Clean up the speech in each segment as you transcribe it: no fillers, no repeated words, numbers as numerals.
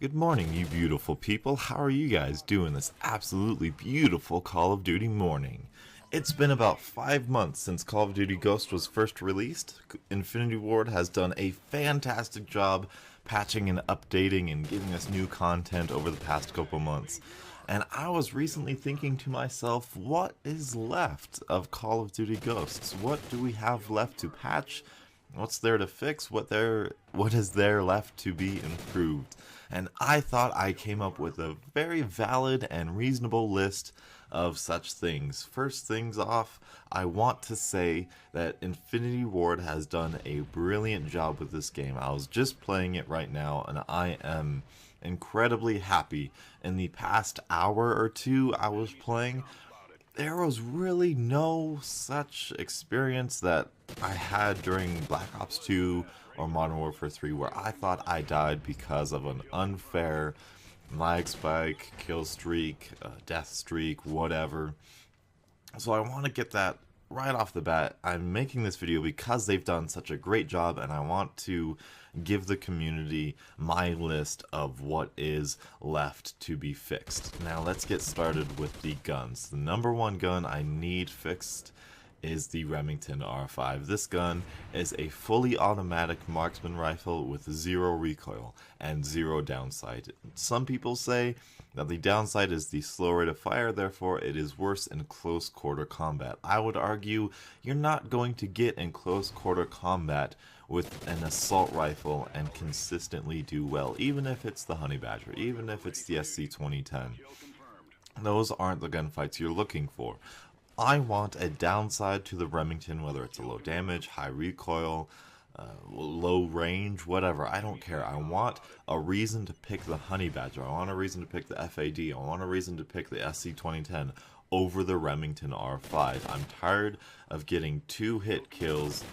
Good morning, you beautiful people. How are you guys doing this absolutely beautiful Call of Duty morning? It's been about 5 months since Call of Duty Ghost was first released. Infinity Ward has done a fantastic job patching and updating and giving us new content over the past couple months. And I was recently thinking to myself, what is left of Call of Duty Ghosts? What do we have left to patch? What's there to fix? What is there left to be improved? And I thought I came up with a very valid and reasonable list of such things. First things off, I want to say that Infinity Ward has done a brilliant job with this game. I was just playing it right now and I am incredibly happy. In the past hour or two I was playing, there was really no such experience that I had during Black Ops 2 or Modern Warfare 3 where I thought I died because of an unfair lag spike, kill streak, death streak, whatever. So I want to get that right off the bat. I'm making this video because they've done such a great job and I want to give the community my list of what is left to be fixed. Now let's get started with the guns. The number one gun I need fixed is the Remington R5. This gun is a fully automatic marksman rifle with zero recoil and zero downside. Some people say that the downside is the slow rate of fire, therefore it is worse in close quarter combat. I would argue you're not going to get in close quarter combat with an assault rifle and consistently do well, even if it's the Honey Badger, even if it's the SC-2010. Those aren't the gunfights you're looking for. I want a downside to the Remington, whether it's a low damage, high recoil, low range, whatever. I don't care. I want a reason to pick the Honey Badger. I want a reason to pick the FAD. I want a reason to pick the SC-2010 over the Remington R5. I'm tired of getting 2-hit kills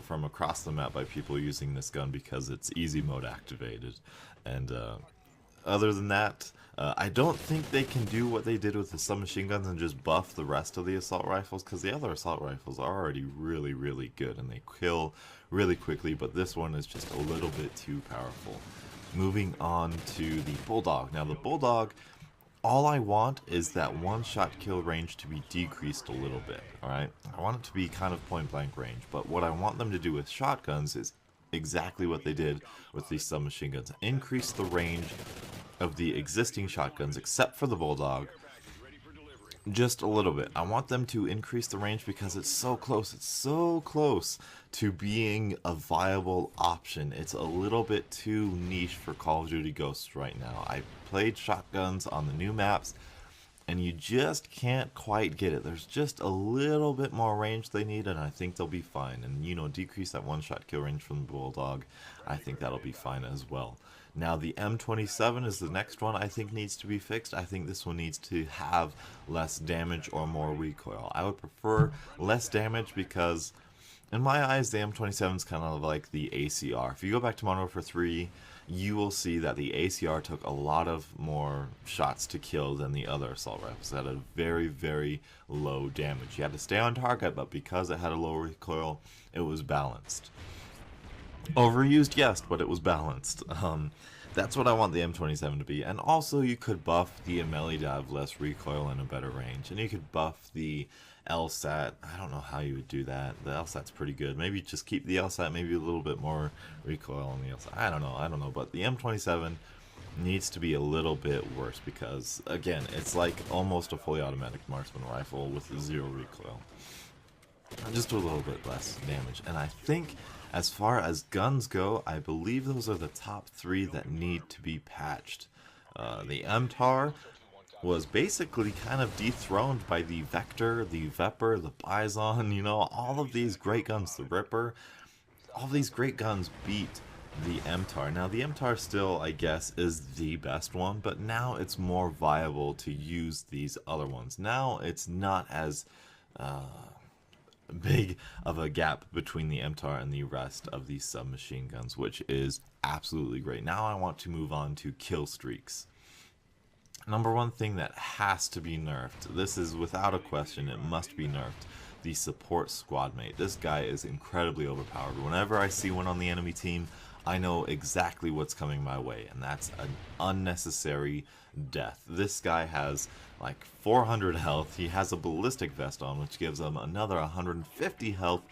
from across the map by people using this gun because it's easy mode activated. And other than that, I don't think they can do what they did with the submachine guns and just buff the rest of the assault rifles, because the other assault rifles are already really, really good and they kill really quickly, but this one is just a little bit too powerful. Moving on to the Bulldog. Now the Bulldog, all I want is that one-shot kill range to be decreased a little bit, alright? I want it to be kind of point-blank range, but what I want them to do with shotguns is exactly what they did with these submachine guns. Increase the range of the existing shotguns, except for the Bulldog, just a little bit. I want them to increase the range because it's so close to being a viable option. It's a little bit too niche for Call of Duty Ghosts right now. I played shotguns on the new maps and you just can't quite get it. There's just a little bit more range they need and I think they'll be fine. And you know, decrease that one-shot kill range from the Bulldog. I think that'll be fine as well. Now the M27 is the next one I think needs to be fixed. I think this one needs to have less damage or more recoil. I would prefer less damage because in my eyes the M27 is kind of like the ACR. If you go back to Modern Warfare 3, you will see that the ACR took a lot of more shots to kill than the other assault rifles. It had a very, very low damage. You had to stay on target, but because it had a low recoil, it was balanced. Overused, yes, but it was balanced. That's what I want the M27 to be. And also you could buff the MLE to have less recoil and a better range. And you could buff the LSAT. I don't know how you would do that. The LSAT's pretty good. Maybe just keep the LSAT, maybe a little bit more recoil on the LSAT. I don't know. But the M27 needs to be a little bit worse because, again, it's like almost a fully automatic marksman rifle with zero recoil. Just a little bit less damage. And I think as far as guns go, I believe those are the top 3 that need to be patched. The MTAR was basically kind of dethroned by the Vector, the Vepr, the Bison, you know, all of these great guns, the Ripper. All of these great guns beat the MTAR. Now the MTAR still, I guess, is the best one, but now it's more viable to use these other ones. Now it's not as big of a gap between the MTAR and the rest of these submachine guns, which is absolutely great. Now I want to move on to kill streaks. Number one thing that has to be nerfed, this is without a question, it must be nerfed, the support squad mate. This guy is incredibly overpowered. Whenever I see one on the enemy team, I know exactly what's coming my way, and that's an unnecessary death. This guy has like 400 health, he has a ballistic vest on, which gives him another 150 health,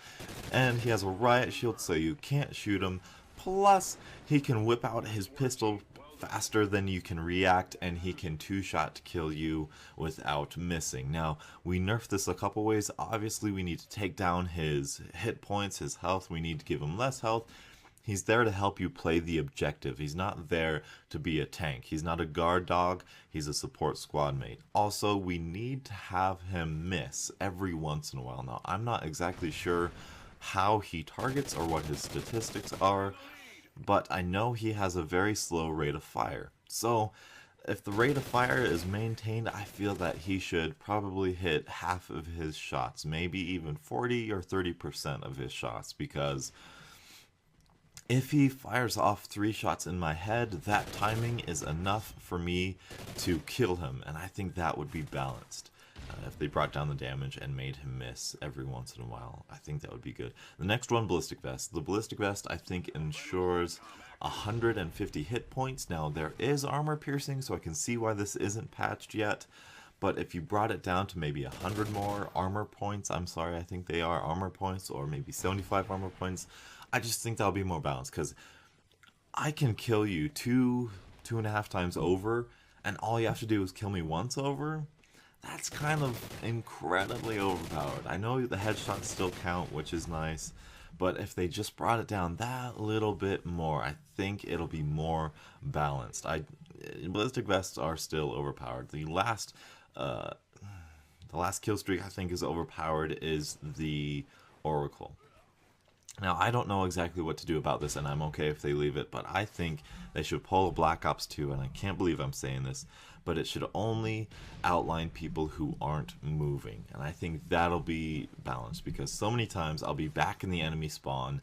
and he has a riot shield, so you can't shoot him. Plus, he can whip out his pistol faster than you can react, and he can two-shot kill you without missing. Now, we nerfed this a couple ways. Obviously, we need to take down his hit points, his health. We need to give him less health. He's there to help you play the objective. He's not there to be a tank. He's not a guard dog. He's a support squad mate. Also, we need to have him miss every once in a while. Now, I'm not exactly sure how he targets or what his statistics are, but I know he has a very slow rate of fire. So, if the rate of fire is maintained, I feel that he should probably hit half of his shots, maybe even 40 or 30% of his shots, because if he fires off 3 shots in my head, that timing is enough for me to kill him, and I think that would be balanced. If they brought down the damage and made him miss every once in a while, I think that would be good. The next one, Ballistic Vest. The Ballistic Vest, I think, ensures 150 hit points. Now, there is armor piercing, so I can see why this isn't patched yet. But if you brought it down to maybe 100 more armor points, I'm sorry, I think they are armor points, or maybe 75 armor points, I just think that'll be more balanced, because I can kill you two and a half times over, and all you have to do is kill me once over. That's kind of incredibly overpowered. I know the headshots still count, which is nice, but if they just brought it down that little bit more, I think it'll be more balanced. Ballistic Vests are still overpowered. The last kill streak I think is overpowered is the Oracle. Now, I don't know exactly what to do about this, and I'm okay if they leave it, but I think they should pull a Black Ops 2, and I can't believe I'm saying this, but it should only outline people who aren't moving, and I think that'll be balanced, because so many times I'll be back in the enemy spawn,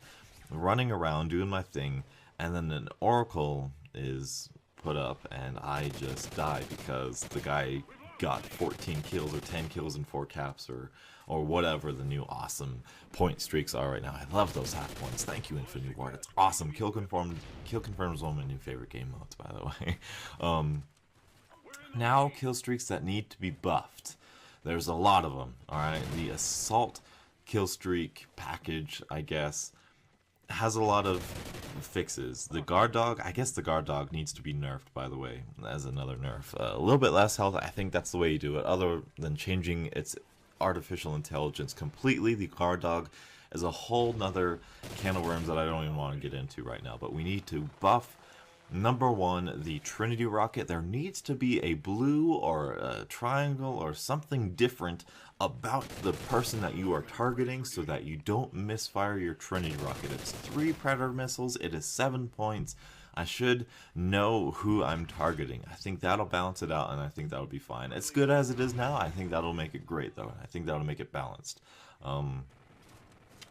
running around, doing my thing, and then an Oracle is put up, and I just die, because the guy got 14 kills or 10 kills in 4 caps, or whatever the new awesome point streaks are right now. I love those half points. Thank you, Infinity Ward. It's awesome. Kill Confirmed is one of my new favorite game modes, by the way. Now, kill streaks that need to be buffed. There's a lot of them, alright? The Assault kill streak package, I guess, has a lot of fixes. The Guard Dog, I guess the Guard Dog needs to be nerfed, by the way, as another nerf. A little bit less health, I think that's the way you do it, other than changing its artificial intelligence completely. The Guard Dog is a whole nother can of worms that I don't even want to get into right now, but we need to buff, number 1, the Trinity Rocket. There needs to be a blue or a triangle or something different about the person that you are targeting so that you don't misfire your Trinity Rocket. It's 3 Predator missiles, it is 7 points. I should know who I'm targeting. I think that'll balance it out, and I think that'll be fine. It's good as it is now. I think that'll make it great, though. I think that'll make it balanced.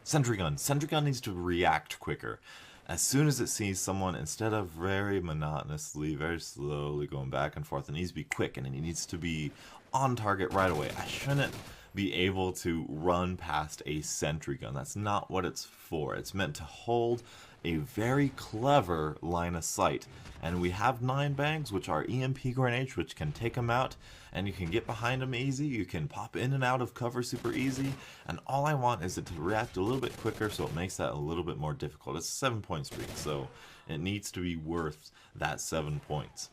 Sentry Gun. Sentry Gun needs to react quicker. As soon as it sees someone, instead of very monotonously, very slowly going back and forth, it needs to be quick, and it needs to be on target right away. I shouldn't be able to run past a Sentry Gun. That's not what it's for. It's meant to hold a very clever line of sight, and we have 9 bags, which are EMP grenades, which can take them out, and you can get behind them easy. You can pop in and out of cover super easy, and all I want is it to react a little bit quicker, so it makes that a little bit more difficult. It's a 7-point streak, so it needs to be worth that 7 points.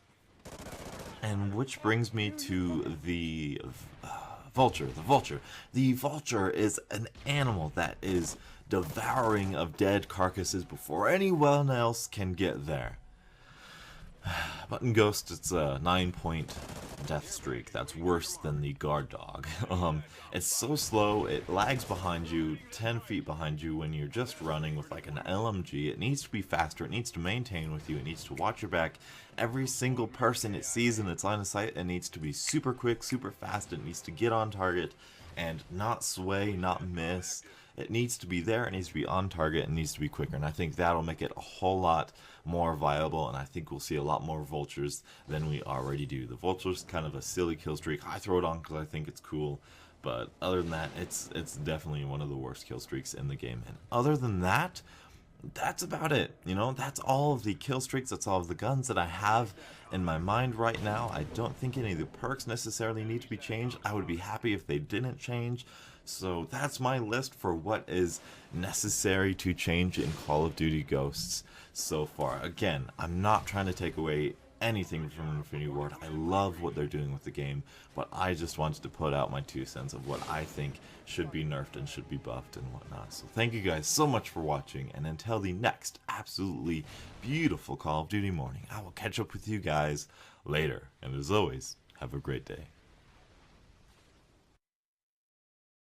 And which brings me to the Vulture. The Vulture is an animal that is devouring of dead carcasses before anyone else can get there. But in Ghost, it's a 9-point death streak. That's worse than the Guard Dog. It's so slow, it lags behind you, 10 feet behind you when you're just running with like an LMG. It needs to be faster, it needs to maintain with you, it needs to watch your back. Every single person it sees in its line of sight, it needs to be super quick, super fast, it needs to get on target and not sway, not miss. It needs to be there, it needs to be on target, it needs to be quicker, and I think that'll make it a whole lot more viable, and I think we'll see a lot more Vultures than we already do. The Vulture's kind of a silly kill streak. I throw it on because I think it's cool, but other than that, it's definitely one of the worst kill streaks in the game. And other than that, that's about it. You know, that's all of the kill streaks, that's all of the guns that I have in my mind right now. I don't think any of the perks necessarily need to be changed. I would be happy if they didn't change. So that's my list for what is necessary to change in Call of Duty Ghosts so far. Again, I'm not trying to take away anything from Infinity Ward. I love what they're doing with the game, but I just wanted to put out my 2 cents of what I think should be nerfed and should be buffed and whatnot. So thank you guys so much for watching, and until the next absolutely beautiful Call of Duty morning, I will catch up with you guys later. And as always, have a great day.